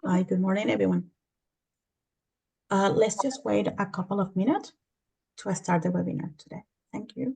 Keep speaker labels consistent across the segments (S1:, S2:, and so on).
S1: Hi, good morning, everyone. Let's just wait a couple of minutes to start the webinar today. Thank you.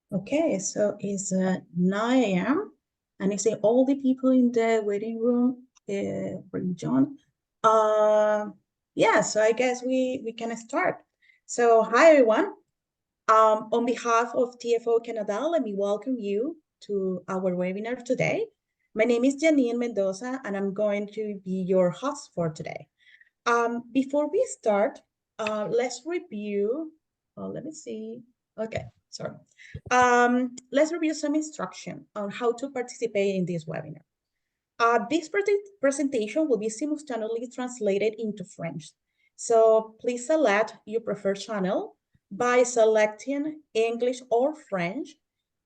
S1: Okay, so it's 9 a.m. and I see all the people in the waiting room for John. Yeah, so I guess we can start. So hi, everyone. On behalf of TFO Canada, let me welcome you to our webinar today. My name is Janine Mendoza, and I'm going to be your host for today. Before we start, let's review. Let me see. Okay, sorry. Let's review some instruction on how to participate in this webinar. This presentation will be simultaneously translated into French. So please select your preferred channel by selecting English or French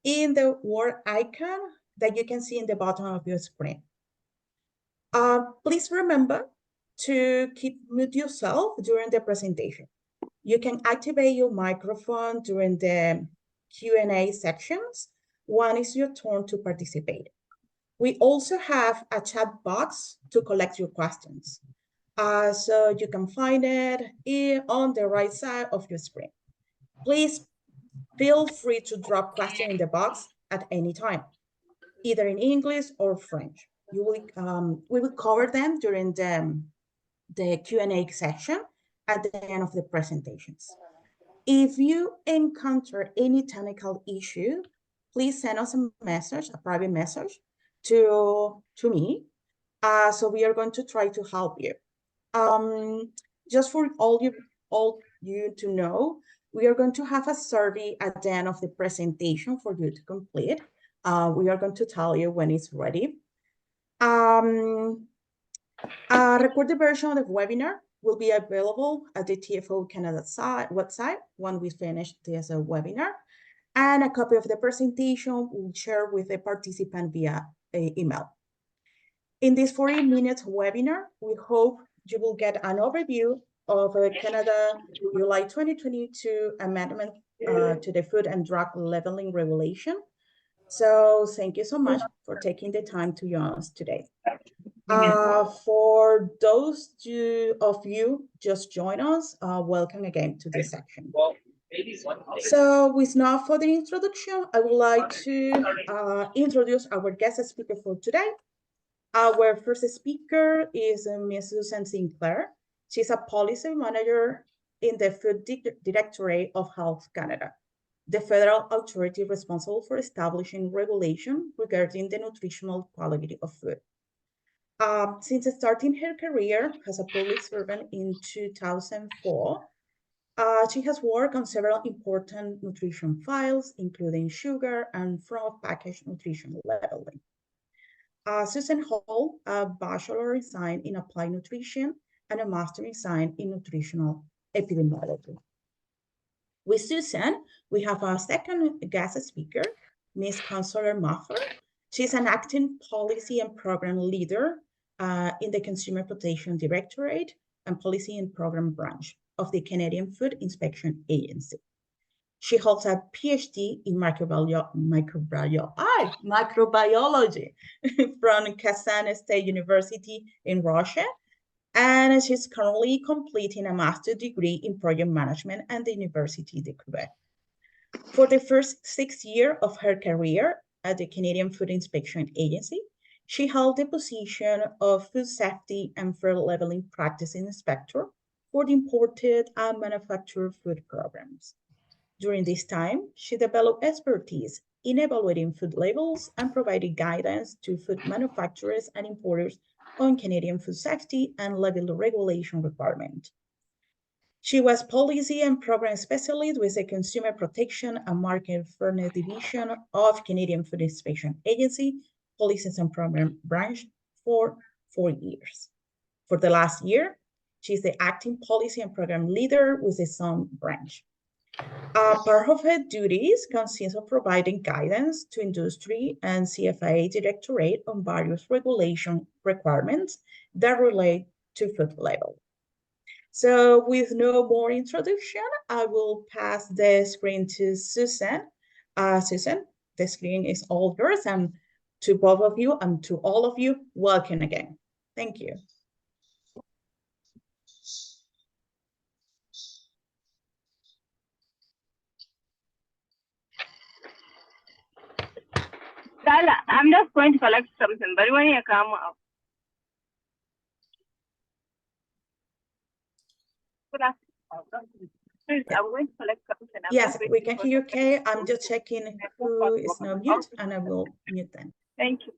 S1: in the word icon that you can see in the bottom of your screen. Please remember to keep mute yourself during the presentation. You can activate your microphone during the Q&A sections when it's your turn to participate. We also have a chat box to collect your questions. So you can find it on the right side of your screen. Please feel free to drop questions in the box at any time, either in English or French. We will cover them during the Q&A section at the end of the presentations. If you encounter any technical issue, please send us a message, a private message to me. So we are going to try to help you. Just for all you to know, we are going to have a survey at the end of the presentation for you to complete. We are going to tell you when it's ready. Recorded version of the webinar will be available at the TFO Canada website when we finish this webinar. And a copy of the presentation will share with the participant via email. In this 40 minutes webinar, we hope you will get an overview of Canada July 2022 amendment to the Food and Drug Labeling Regulation. So thank you so much for taking the time to join us today. For those of you just join us, welcome again to this section. So with no further introduction, I would like to introduce our guest speaker for today. Our first speaker is Ms. Susan Sinclair. She's a policy manager in the Food Directorate of Health Canada, the federal authority responsible for establishing regulation regarding the nutritional quality of food. Since starting her career as a public servant in 2004, she has worked on several important nutrition files, including sugar and from-packaged nutrition labeling. Susan holds a Bachelor in Science in Applied Nutrition and a Master in Science in Nutritional Epidemiology. With Susan, we have a second guest speaker, Ms. Consular Muffler. She's an acting policy and program leader in the Consumer Protection Directorate and Policy and Program Branch of the Canadian Food Inspection Agency. She holds a PhD in microbiology from Kazan State University in Russia, and she's currently completing a master's degree in project management at the University de Quebec. For the first 6 years of her career, at the Canadian Food Inspection Agency. She held the position of Food Safety and Fair Labeling Practice Inspector for the imported and manufactured food programs. During this time, she developed expertise in evaluating food labels and providing guidance to food manufacturers and importers on Canadian food safety and label regulation requirements. She was policy and program specialist with the Consumer Protection and Market Fairness Division of Canadian Food Inspection Agency, Policies and Program Branch for 4 years. For the last year, she's the acting policy and program leader with the Sun branch. Part of her duties consists of providing guidance to industry and CFIA Directorate on various regulation requirements that relate to food label. So with no more introduction, I will pass the screen to Susan. Susan, the screen is all yours, and to both of you and to all of you, welcome again. Thank you.
S2: I'm just going to collect something, but when you come up. Please, I'm going to collect something.
S1: Yes, we can hear you okay. I'm just checking who is not mute, and I will mute them.
S2: Thank you.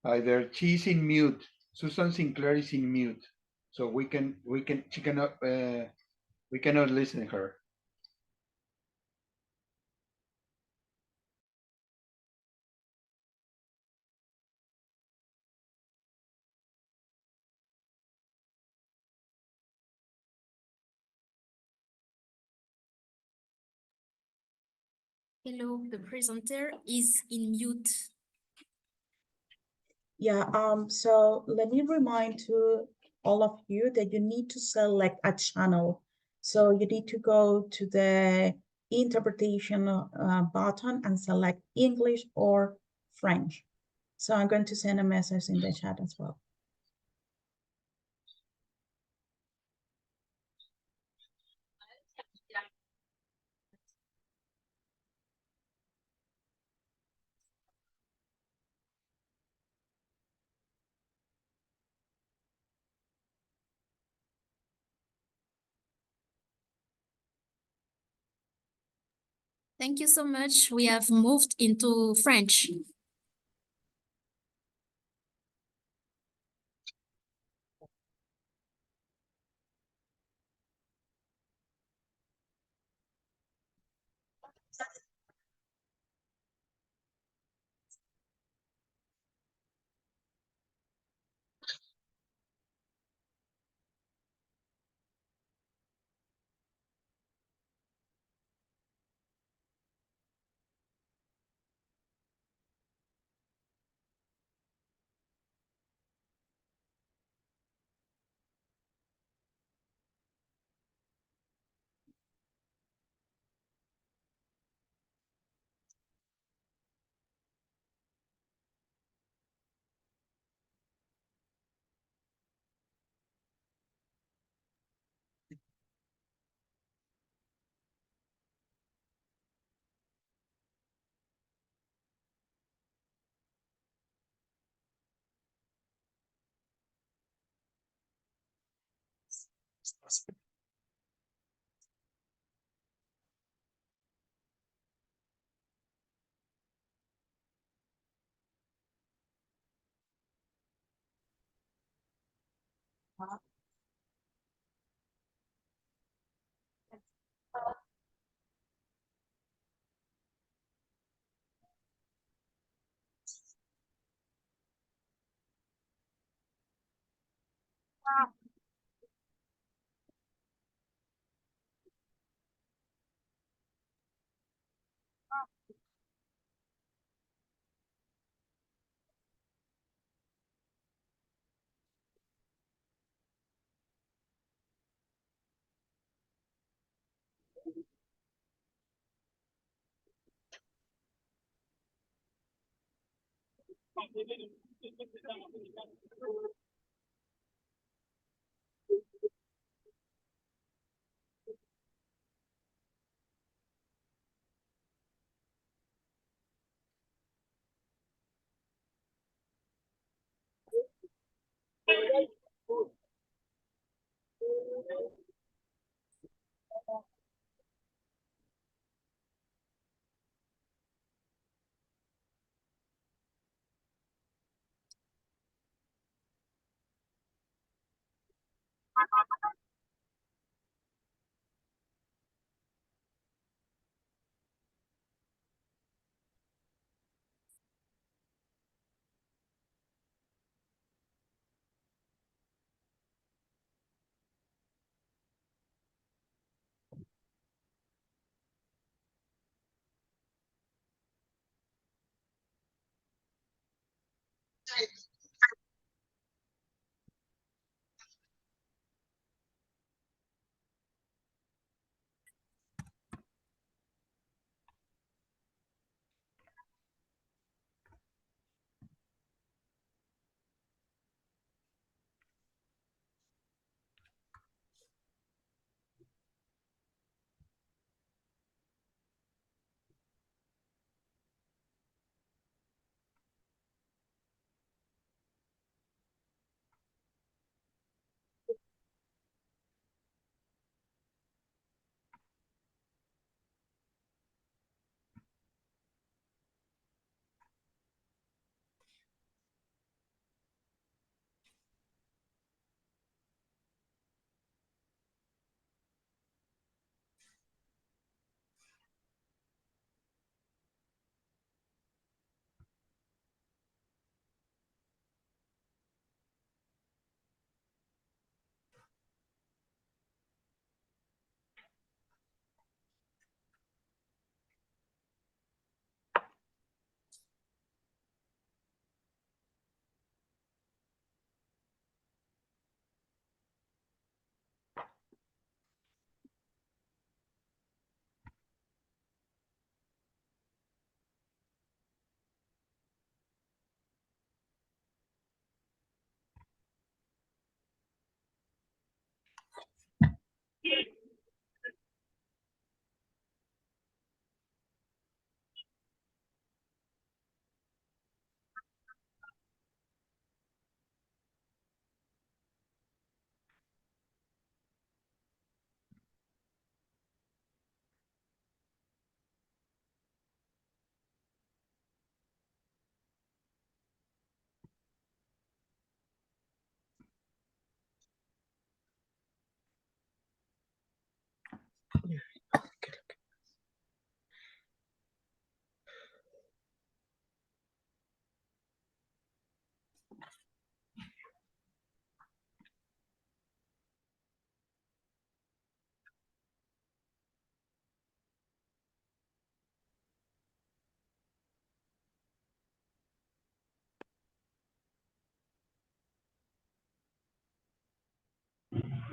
S3: Hi there. She's in mute. Susan Sinclair is in mute, so we cannot listen to her.
S4: Hello, the presenter is in mute.
S1: Yeah, so let me remind to all of you that you need to select a channel. So you need to go to the interpretation button and select English or French. So I'm going to send a message in the chat as well.
S4: Thank you so much. We have moved into French.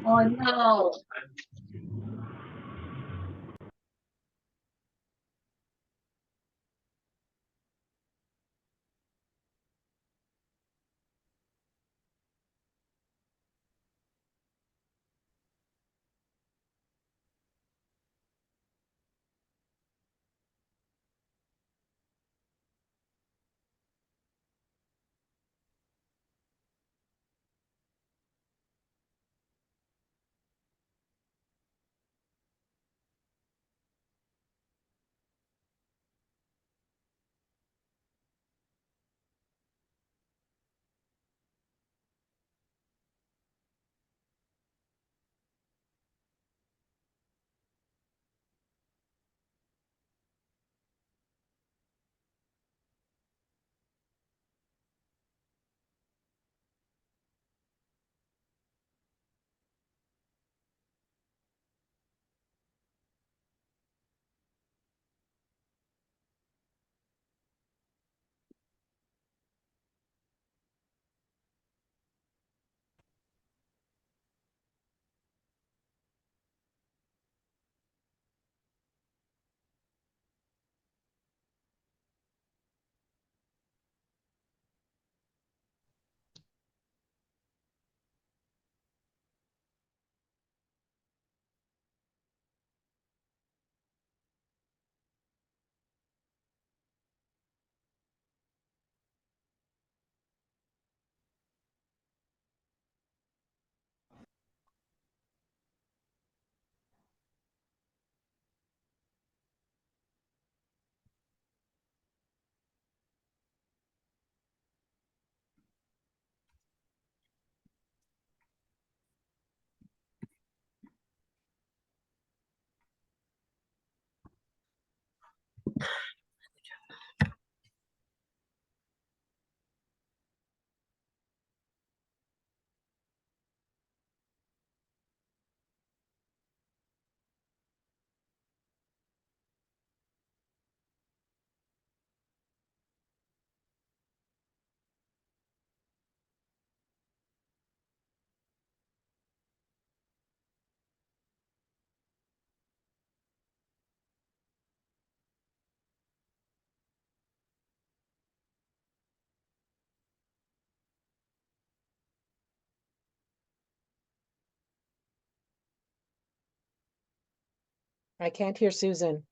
S2: Oh no.
S5: I can't hear Susan.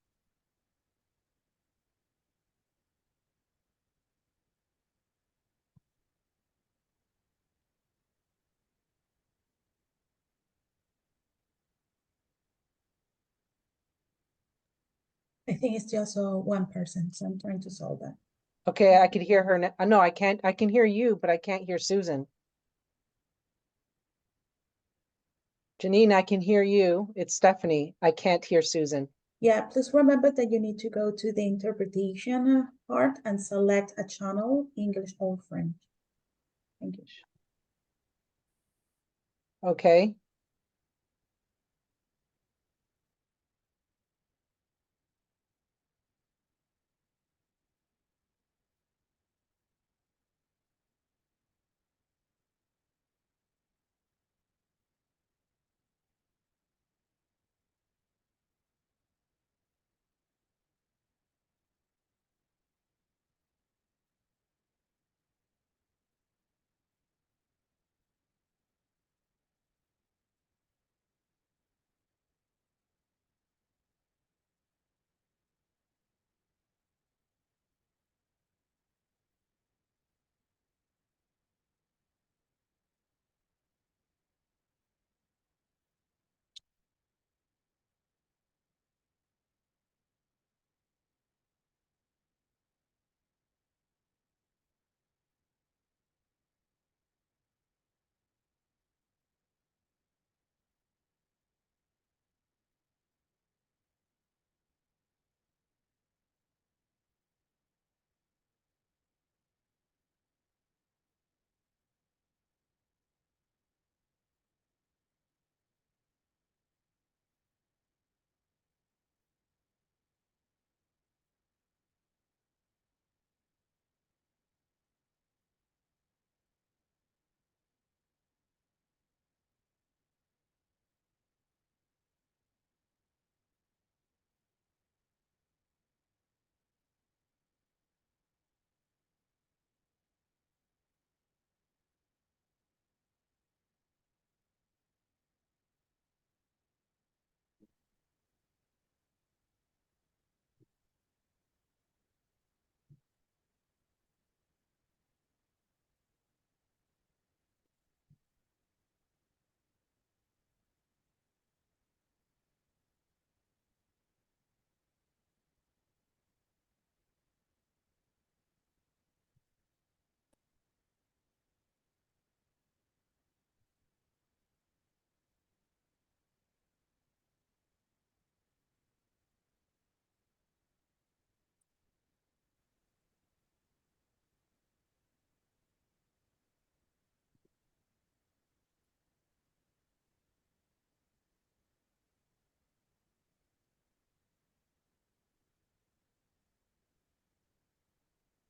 S1: I think it's just one person, so I'm trying to solve that.
S5: Okay, I could hear her. No, I can't. I can hear you, but I can't hear Susan. Janine, I can hear you. It's Stephanie. I can't hear Susan.
S1: Yeah, please remember that you need to go to the interpretation part and select a channel, English or French. Thank you.
S5: Okay.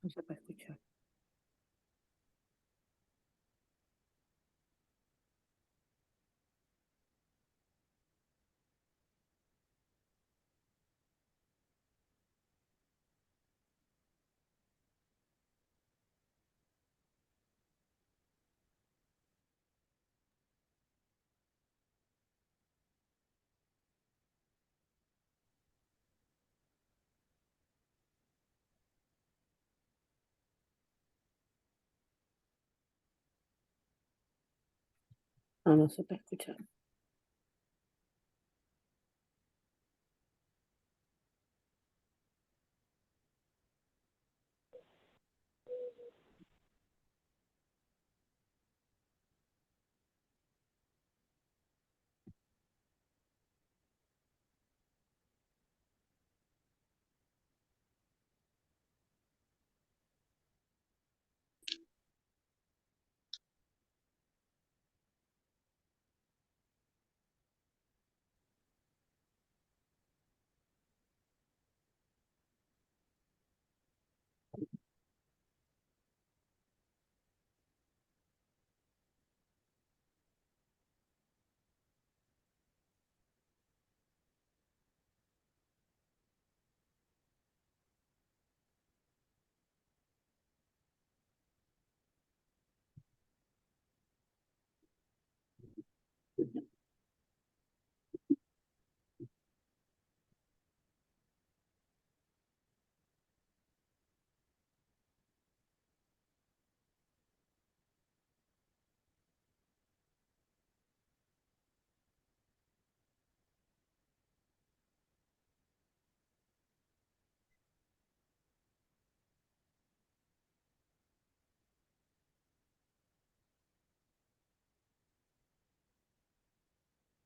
S6: No se puede escuchar. No, no se puede escuchar.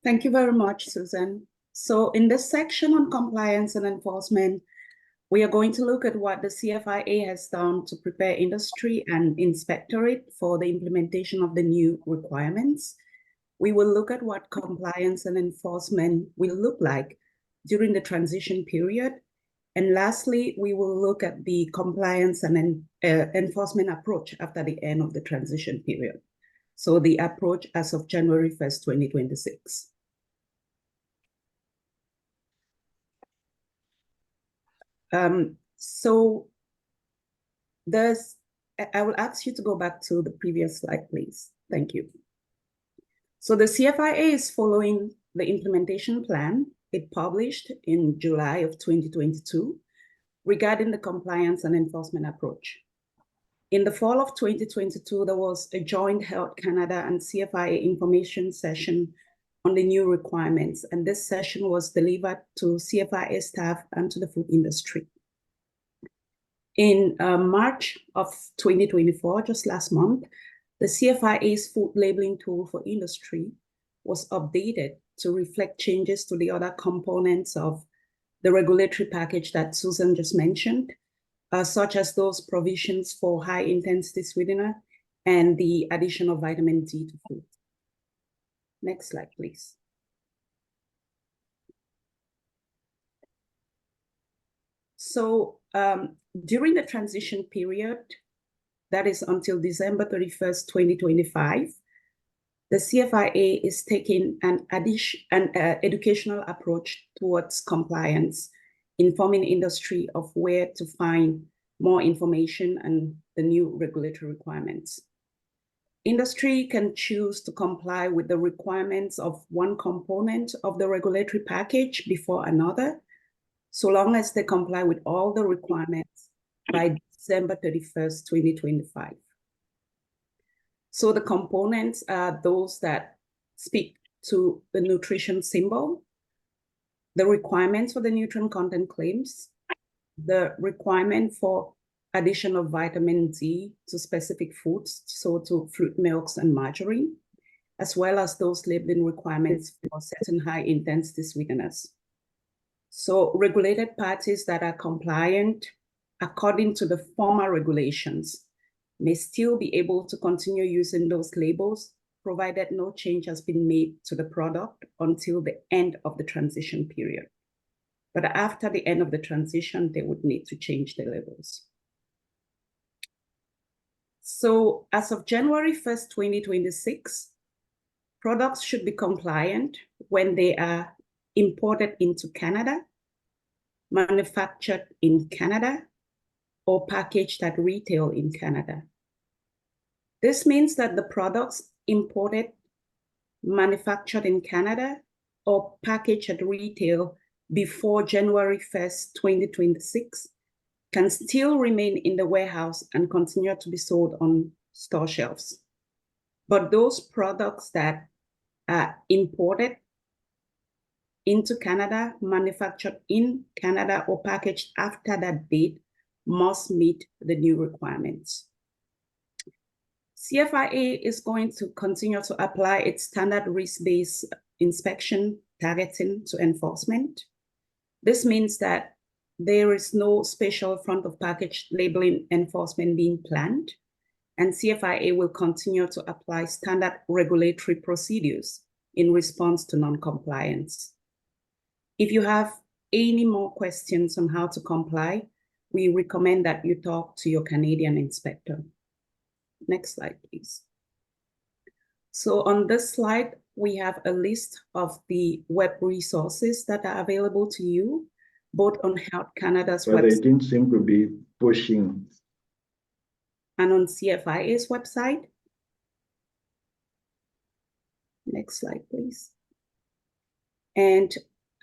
S7: Thank you very much, Susan. So in this section on compliance and enforcement, we are going to look at what the CFIA has done to prepare industry and inspectorate for the implementation of the new requirements. We will look at what compliance and enforcement will look like during the transition period. And lastly, we will look at the compliance and enforcement approach after the end of the transition period. So the approach as of January 1st, 2026. So I will ask you to go back to the previous slide, please. Thank you. So the CFIA is following the implementation plan it published in July of 2022 regarding the compliance and enforcement approach. In the fall of 2022, there was a joint Health Canada and CFIA information session on the new requirements, and this session was delivered to CFIA staff and to the food industry. In March of 2024, just last month, the CFIA's food labeling tool for industry was updated to reflect changes to the other components of the regulatory package that Susan just mentioned, such as those provisions for high-intensity sweetener and the addition of vitamin D to food. Next slide, please. So during the transition period, that is until December 31st, 2025, the CFIA is taking an educational approach towards compliance, informing industry of where to find more information and the new regulatory requirements. Industry can choose to comply with the requirements of one component of the regulatory package before another, so long as they comply with all the requirements by December 31st, 2025. So the components are those that speak to the nutrition symbol, the requirements for the nutrient content claims, the requirement for addition of vitamin D to specific foods, so to fruit milks and margarine, as well as those labeling requirements for certain high-intensity sweeteners. So regulated parties that are compliant according to the former regulations may still be able to continue using those labels, provided no change has been made to the product until the end of the transition period. But after the end of the transition, they would need to change the labels. So as of January 1st, 2026, products should be compliant when they are imported into Canada, manufactured in Canada, or packaged at retail in Canada. This means that the products imported, manufactured in Canada, or packaged at retail before January 1st, 2026 can still remain in the warehouse and continue to be sold on store shelves. But those products that are imported into Canada, manufactured in Canada, or packaged after that date must meet the new requirements. CFIA is going to continue to apply its standard risk-based inspection targeting to enforcement. This means that there is no special front of package labeling enforcement being planned, and CFIA will continue to apply standard regulatory procedures in response to non-compliance. If you have any more questions on how to comply, we recommend that you talk to your Canadian inspector. Next slide, please. So on this slide, we have a list of the web resources that are available to you, both on Health Canada's
S8: But they
S7: website
S8: didn't seem to be pushing.
S7: and on CFIA's website. Next slide, please. And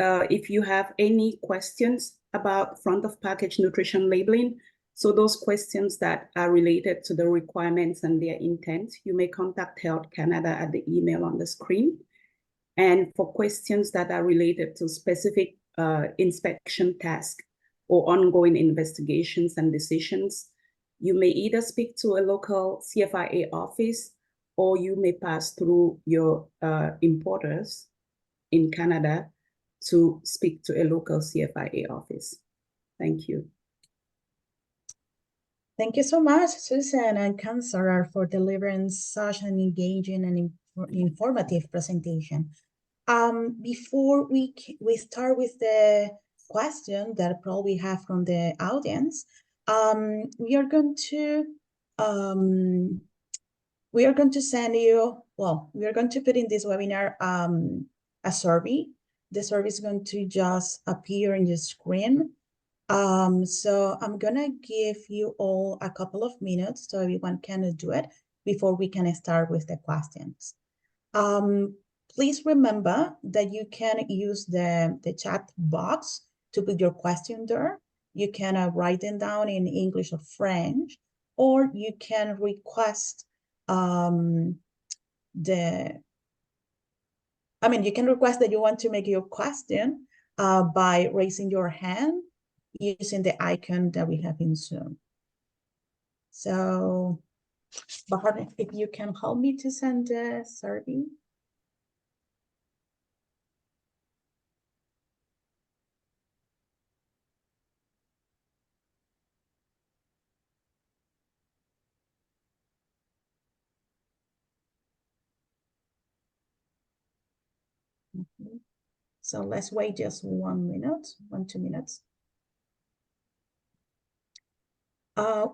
S7: if you have any questions about front of package nutrition labeling, so those questions that are related to the requirements and their intent, you may contact Health Canada at the email on the screen. And for questions that are related to specific inspection tasks or ongoing investigations and decisions, you may either speak to a local CFIA office or you may pass through your importers in Canada to speak to a local CFIA office. Thank you.
S1: Thank you so much, Susan and Counselor, for delivering such an engaging and informative presentation. Before we start with the question that probably have from the audience, we are going to send you, well, we are going to put in this webinar a survey. The survey is going to just appear in your screen. So I'm gonna give you all a couple of minutes so everyone can do it before we can start with the questions. Please remember that you can use the chat box to put your question there. You can write them down in English or French, or you can request you can request that you want to make your question by raising your hand using the icon that we have in Zoom. So, Bahar, if you can help me to send the survey. So let's wait just 1 minute, 2 minutes.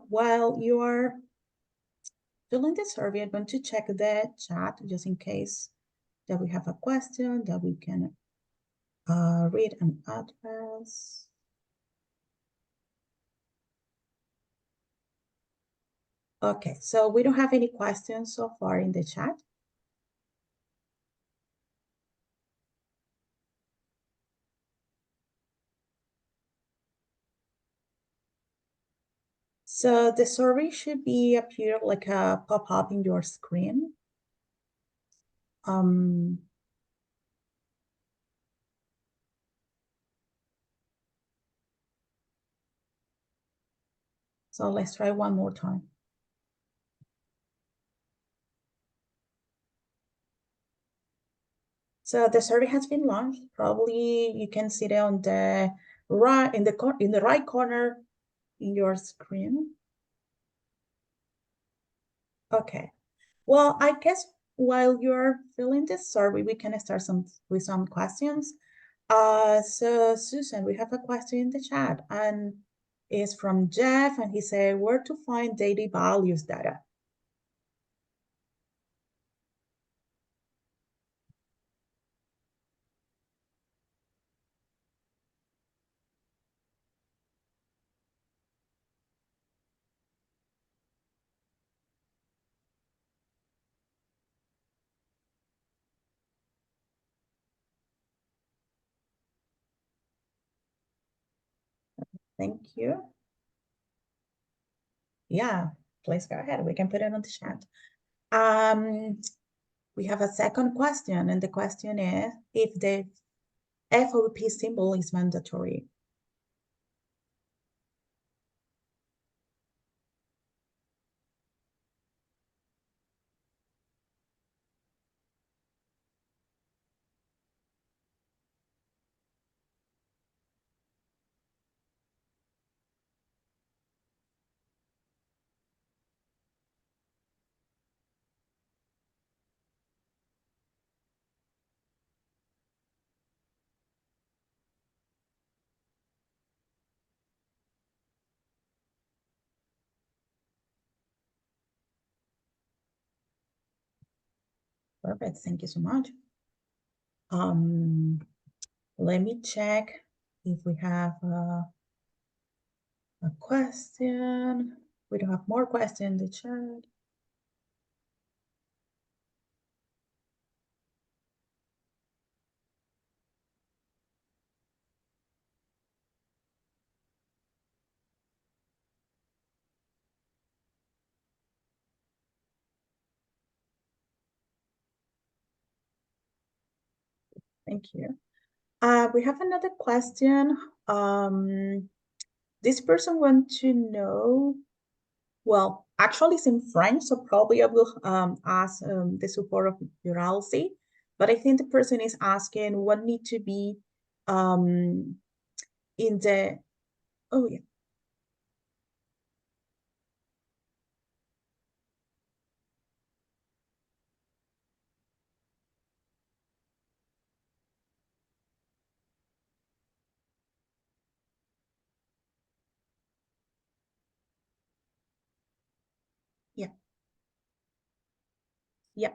S1: While you are filling the survey, I'm going to check the chat just in case that we have a question that we can read and address. Okay, so we don't have any questions so far in the chat. So the survey should be appear like a pop-up in your screen. So let's try one more time. So the survey has been launched. Probably you can see it on the right in the right corner in your screen. Okay. Well, I guess while you're filling this survey, we can start with some questions. So Susan, we have a question in the chat, and it's from Jeff, and he said, where to find daily values data? Thank you. Yeah, please go ahead. We can put it on the chat. We have a second question, and the question is if the FOP symbol is mandatory. Perfect, thank you so much. Let me check if we have a question. We don't have more questions in the chat. Thank you. We have another question. This person wants to know, well, actually it's in French, so probably I will ask the support of Uralsi. but I think the person is asking what need to be in the, oh yeah. Yeah. Yeah.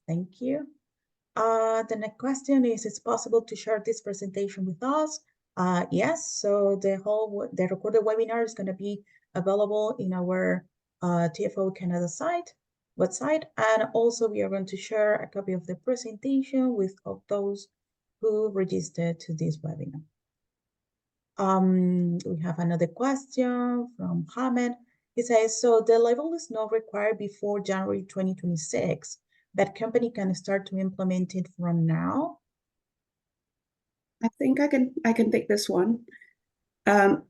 S1: Thank you. The next question is, it's possible to share this presentation with us? Yes, so the recorded webinar is going to be available in our TFO Canada website, and also we are going to share a copy of the presentation with all those who registered to this webinar. We have another question from Mohammed. He says, so the label is not required before January 2026, but company can start to implement it from now?
S7: I think I can take this one.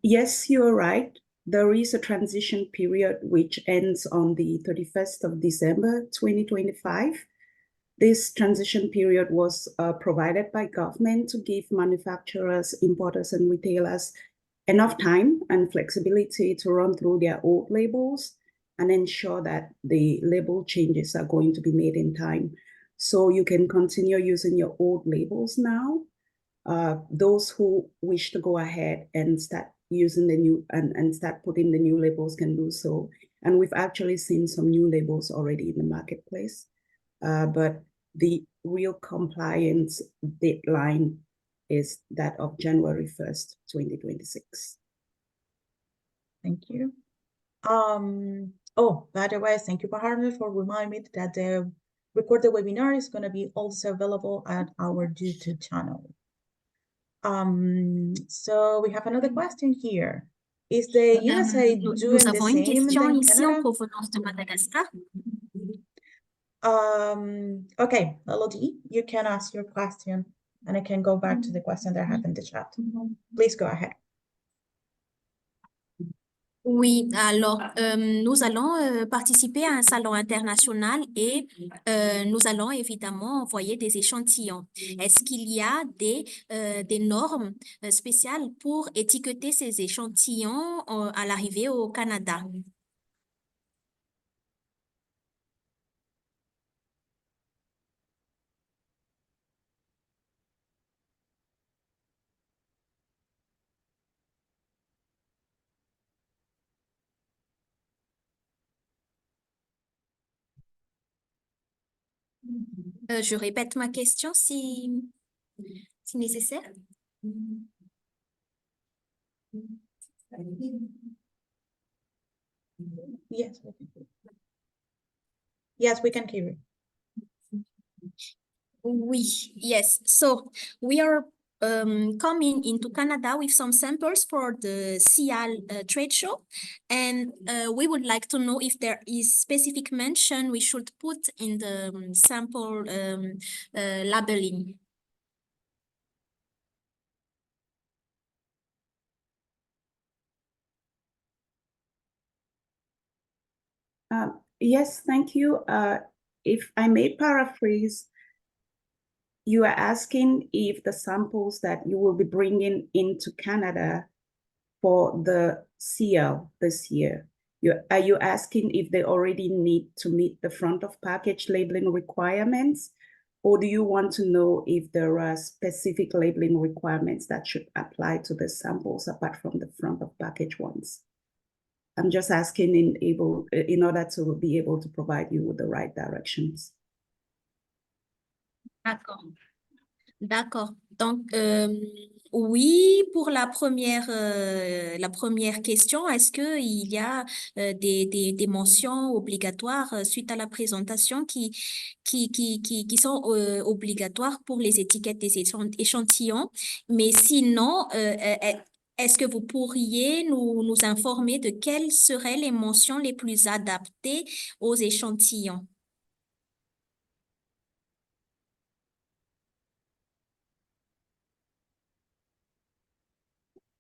S7: Yes, you're right. There is a transition period which ends on the 31st of December 2025. This transition period was provided by government to give manufacturers, importers, and retailers enough time and flexibility to run through their old labels and ensure that the label changes are going to be made in time. So you can continue using your old labels now. Those who wish to go ahead and start using the new and start putting the new labels can do so. And we've actually seen some new labels already in the marketplace. But the real compliance deadline is that of January 1st, 2026.
S1: Thank you. Oh, by the way, thank you, Baharna, for reminding me that the recorded webinar is going to be also available at our YouTube channel. So we have another question here. Is the USA
S4: Nous
S1: doing the
S4: avons une
S1: same
S4: question
S1: than
S4: ici en
S1: Canada?
S4: provenance de Madagascar.
S1: Okay, Elodie, you can ask your question and I can go back to the question that I have in the chat. Please go ahead.
S4: Oui, alors nous allons participer à un salon international et nous allons évidemment envoyer des échantillons. Est-ce qu'il y a des normes spéciales pour étiqueter ces échantillons à l'arrivée au Canada? Je répète ma question si nécessaire.
S1: Yes, yes, we can hear you.
S4: Yes. So we are coming into Canada with some samples for the CIAL trade show, and we would like to know if there is specific mention we should put in the sample labeling.
S7: Yes, thank you. If I may paraphrase, you are asking if the samples that you will be bringing into Canada for the CL this year, are you asking if they already need to meet the front of package labeling requirements? Or do you want to know if there are specific labeling requirements that should apply to the samples apart from the front of package ones? I'm just asking in order to be able to provide you with the right directions.
S4: D'accord. D'accord. Donc, oui, pour la première question, est-ce qu'il y a des mentions obligatoires suite à la présentation qui sont obligatoires pour les étiquettes des échantillons? Mais sinon, est-ce que vous pourriez nous informer de quelles seraient les mentions les plus adaptées aux échantillons?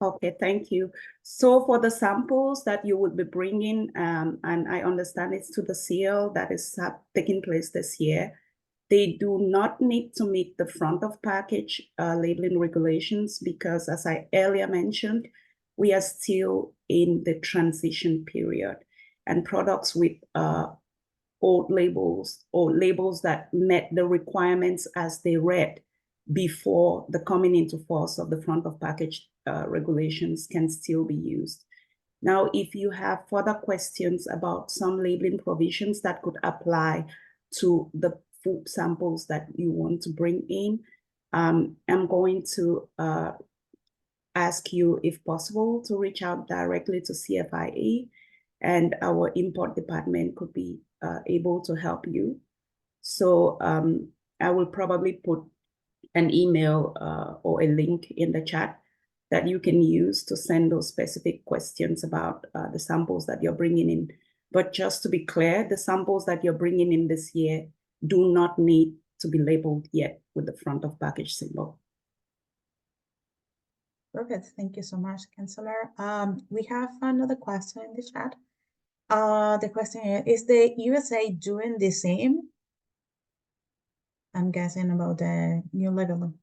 S7: Okay, thank you. So for the samples that you would be bringing, and I understand it's to the seal that is taking place this year, they do not need to meet the front of package labeling regulations because, as I earlier mentioned, we are still in the transition period, and products with old labels or labels that met the requirements as they read before the coming into force of the front of package regulations can still be used. Now, if you have further questions about some labeling provisions that could apply to the food samples that you want to bring in, I'm going to ask you, if possible, to reach out directly to CFIA, and our import department could be able to help you. So I will probably put an email or a link in the chat that you can use to send those specific questions about the samples that you're bringing in. But just to be clear, the samples that you're bringing in this year do not need to be labeled yet with the front of package symbol.
S1: Perfect. Thank you so much, Counselor. We have another question in the chat. The question is the USA doing the same? I'm guessing about the new labeling.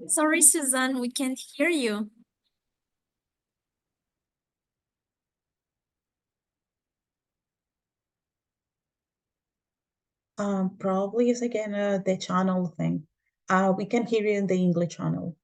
S4: Sorry, Suzanne, we can't hear you.
S1: Probably is again the channel thing. We can hear you in the English channel.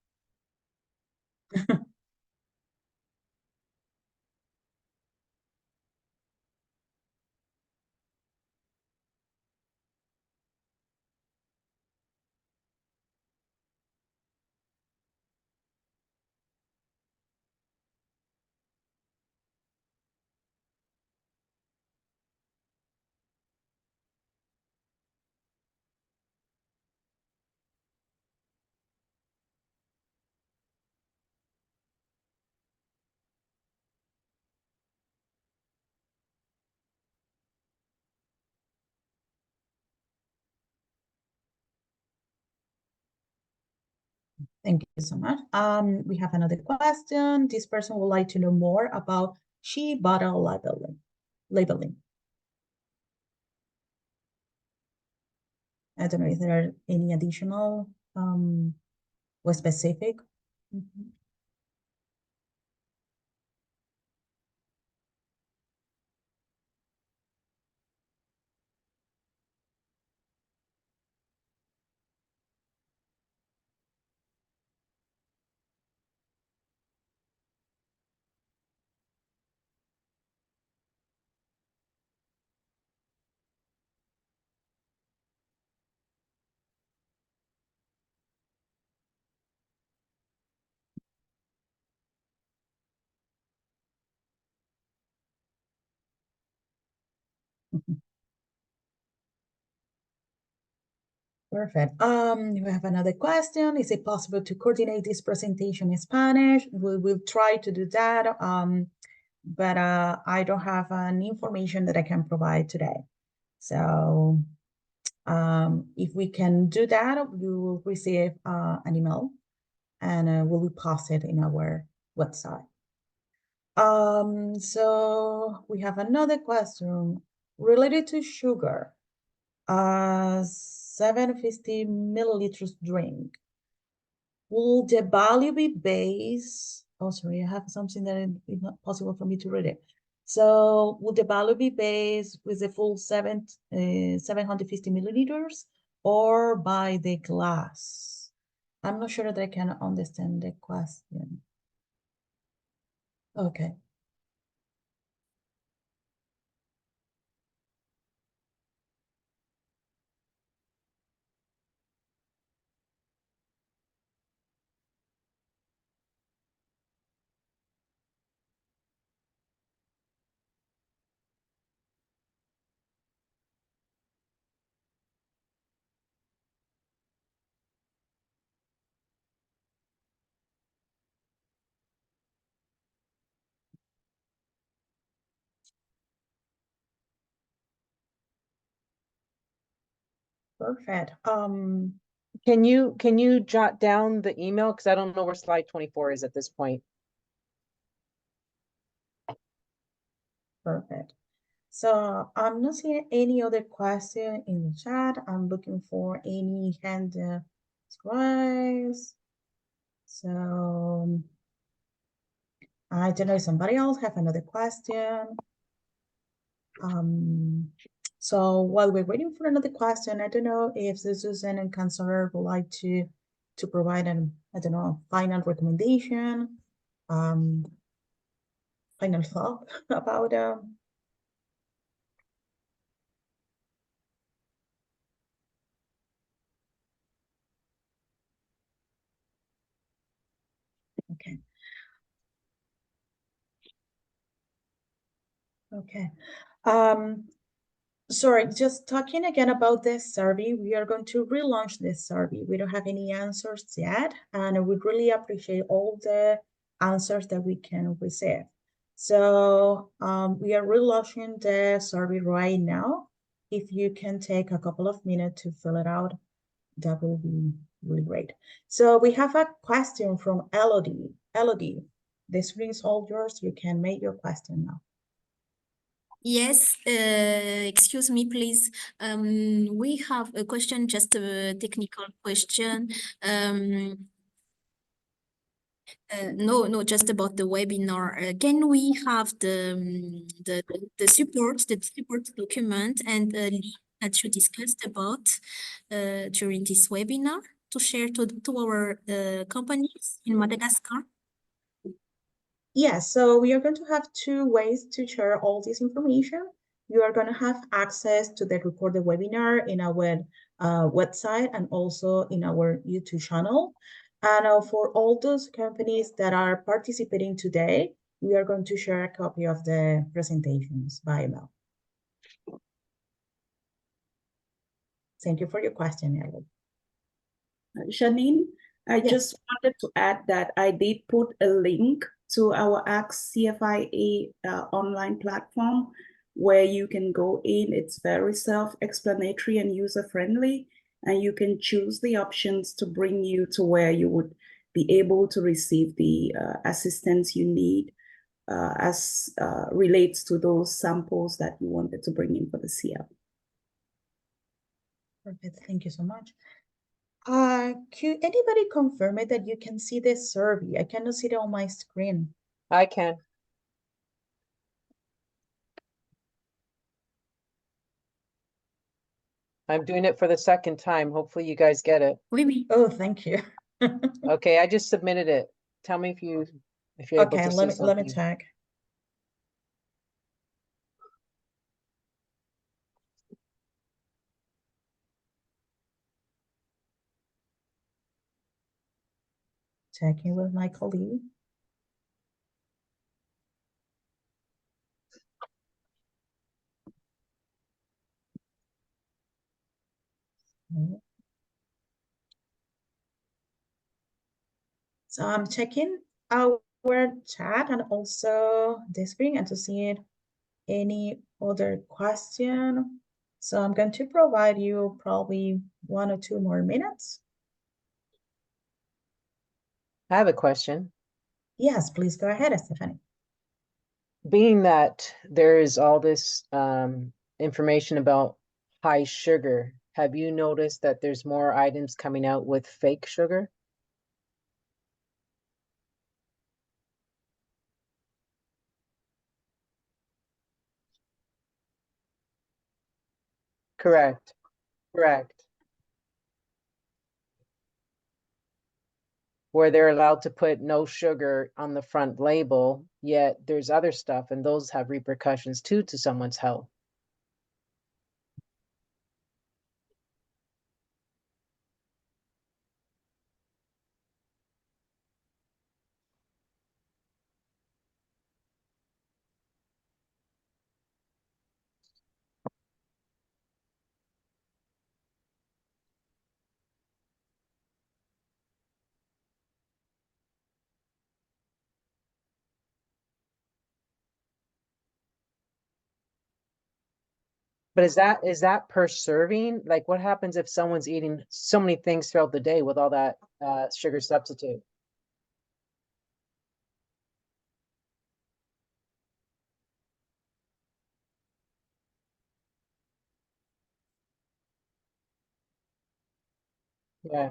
S1: Thank you so much. We have another question. This person would like to know more about she bottle labeling. I don't know if there are any additional or specific. Perfect. We have another question. Is it possible to coordinate this presentation in Spanish? We will try to do that. But I don't have any information that I can provide today. So if we can do that, you will receive an email and we will post it in our website. So we have another question related to sugar. 750 milliliters drink. Will the value be based? Oh, sorry, I have something that is not possible for me to read it. So will the value be based with the full 750 milliliters or by the glass? I'm not sure that I can understand the question. Okay. perfect.
S5: Can you jot down the email? Because I don't know where slide 24 is at this point.
S1: Perfect. So I'm not seeing any other question in the chat. I'm looking for any hand raised. So I don't know if somebody else have another question. So while we're waiting for another question, I don't know if Susan and Counselor would like to provide an, I don't know, final recommendation, final thought about okay. Okay. Sorry, just talking again about this survey, we are going to relaunch this survey. We don't have any answers yet, and I would really appreciate all the answers that we can receive. So we are relaunching the survey right now. If you can take a couple of minutes to fill it out, that will be really great. So we have a question from Elodie. Elodie, the screen is all yours. You can make your question now.
S4: Yes, excuse me, please. We have a question, just a technical question. No, just about the webinar. Can we have the support document and a link that you discussed about during this webinar to share to our companies in Madagascar?
S1: Yes, so we are going to have two ways to share all this information. You are going to have access to the recorded webinar in our website and also in our YouTube channel. And for all those companies that are participating today, we are going to share a copy of the presentations by email. Thank you for your question, Ellie.
S7: Janine, I
S1: Yes.
S7: just wanted to add that I did put a link to our Ask CFIA online platform where you can go in. It's very self-explanatory and user-friendly, and you can choose the options to bring you to where you would be able to receive the assistance you need as relates to those samples that you wanted to bring in for the CF.
S1: Perfect. Thank you so much. Can anybody confirm it that you can see this survey? I cannot see it on my screen.
S5: I can. I'm doing it for the second time. Hopefully you guys get it.
S4: Oui, oui.
S1: Oh, thank you.
S5: Okay, I just submitted it. Tell me if you're able
S1: Okay,
S5: to see
S1: let me
S5: something.
S1: check. Checking with my colleague. So I'm checking our chat and also the screen and to see any other question. So I'm going to provide you probably 1 or 2 more minutes.
S5: I have a question.
S1: Yes, please go ahead, Stephanie.
S5: Being that there is all this information about high sugar, have you noticed that there's more items coming out with fake sugar? Correct. Correct. Where they're allowed to put no sugar on the front label, yet there's other stuff, and those have repercussions too to someone's health. But is that per serving? Like what happens if someone's eating so many things throughout the day with all that sugar substitute? Yeah.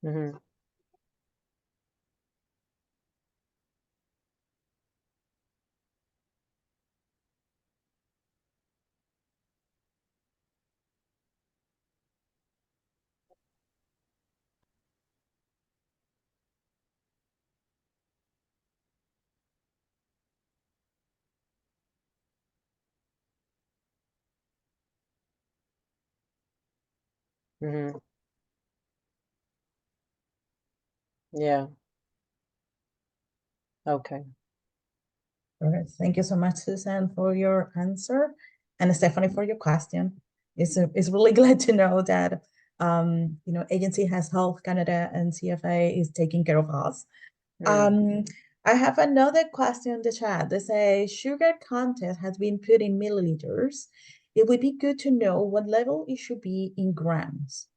S5: Mm-hmm. Mm-hmm. Yeah. Okay.
S1: All right. Thank you so much, Susan, for your answer, and Stephanie for your question. It's really glad to know that agency has Health Canada and CFA is taking care of us.
S5: Mm.
S1: I have another question in the chat. They say sugar content has been put in milliliters. It would be good to know what level it should be in grams.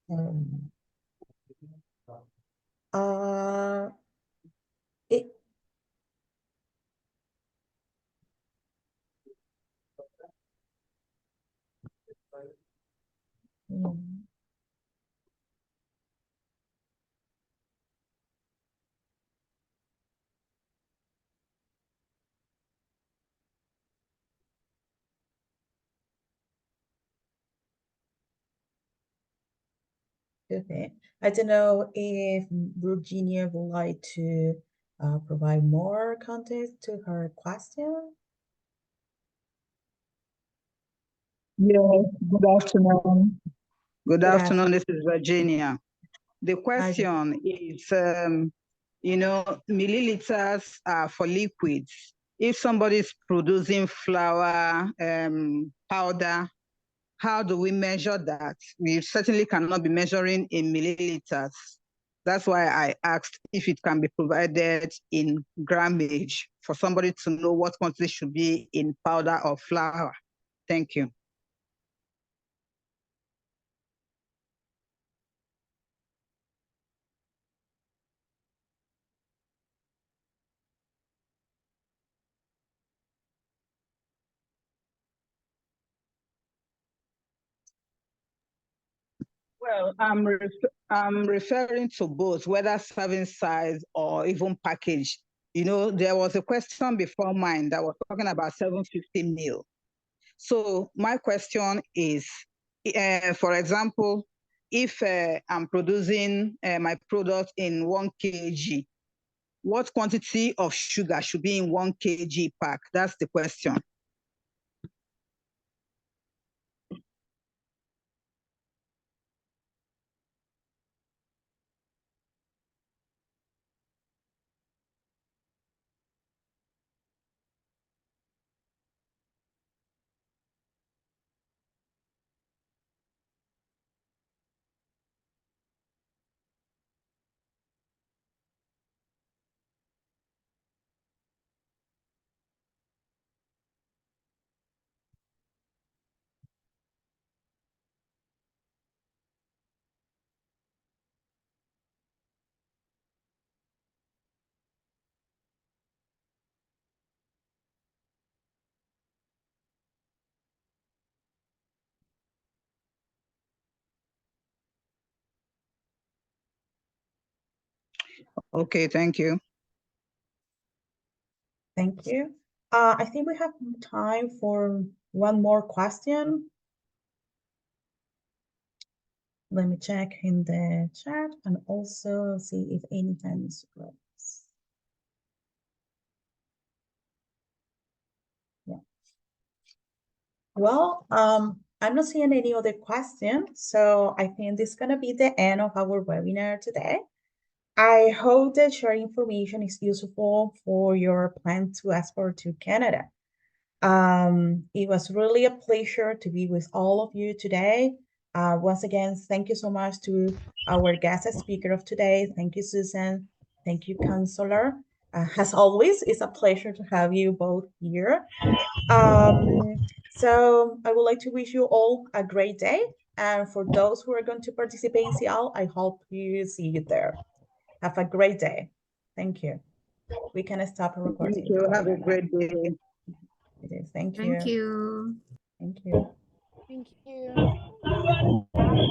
S1: Um, uh, it, mm, okay. I don't know if Virginia would like to provide more context to her question.
S9: Yes, good afternoon. Good
S1: Good
S9: afternoon, this is Virginia. The
S1: Hi,
S9: question is, milliliters are for liquids. If somebody is producing flour, powder, how do we measure that? We certainly cannot be measuring in milliliters. That's why I asked if it can be provided in grammage for somebody to know what quantity should be in powder or flour. Thank you. Well, I'm referring to both, whether serving size or even package. There was a question before mine that was talking about 750 mil. So my question is, for example, if I'm producing my product in 1 kg, what quantity of sugar should be in 1 kg pack? That's the question. Okay, thank you.
S1: Thank you. I think we have time for one more question. Let me check in the chat and also see if any hands raised. Yeah. Well, I'm not seeing any other questions, so I think this is gonna be the end of our webinar today. I hope that your information is useful for your plan to export to Canada. It was really a pleasure to be with all of you today. Once again, thank you so much to our guest speaker of today. Thank you, Susan. Thank you, Counselor. As always, it's a pleasure to have you both here. So I would like to wish you all a great day. And for those who are going to participate in CL, I hope you see you there. Have a great day. Thank you. We can stop recording.
S9: Thank you. Have a great day.
S1: It is. Thank you.
S4: Thank you.
S1: Thank you.
S10: Thank you.